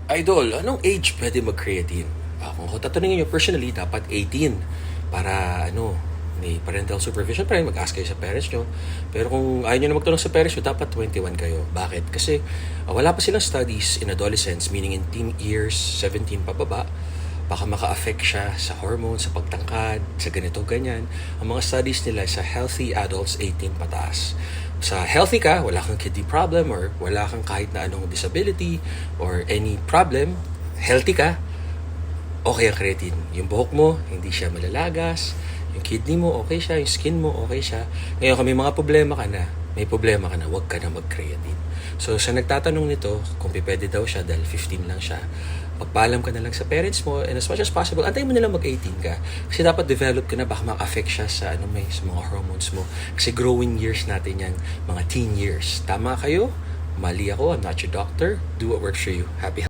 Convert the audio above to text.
Idol, anong age pwede mag-creatine? Kung ako tatanungin nyo, personally, dapat 18 para may parental supervision pa rin, mag-ask kayo sa parents nyo. Pero kung ayaw nyo na magtanong sa parents nyo, dapat 21 kayo. Bakit? Kasi wala pa silang studies in adolescence, meaning in teen years, 17 pababa, baka maka-affect siya sa hormones, sa pagtangkad, sa ganito, ganyan. Ang mga studies nila sa healthy adults, 18 pataas. Sa healthy ka, wala kang kidney problem or wala kang kahit na anong disability or any problem, healthy ka, okay ang creatine. Yung buhok mo, hindi siya malalagas, yung kidney mo, okay siya, yung skin mo, okay siya. Ngayon, kung may mga problema ka na, huwag ka na mag-creatine. So, sa nagtatanong nito, kung pwede daw siya dahil 15 lang siya, magpaalam ka na lang sa parents mo and as much as possible, antayin mo na lang mag-18 ka. Kasi dapat develop ka na, baka ma-affect siya sa, sa mga hormones mo. Kasi growing years natin yan, mga teen years. Tama kayo? Mali ako, I'm not your doctor. Do what works for you. Happy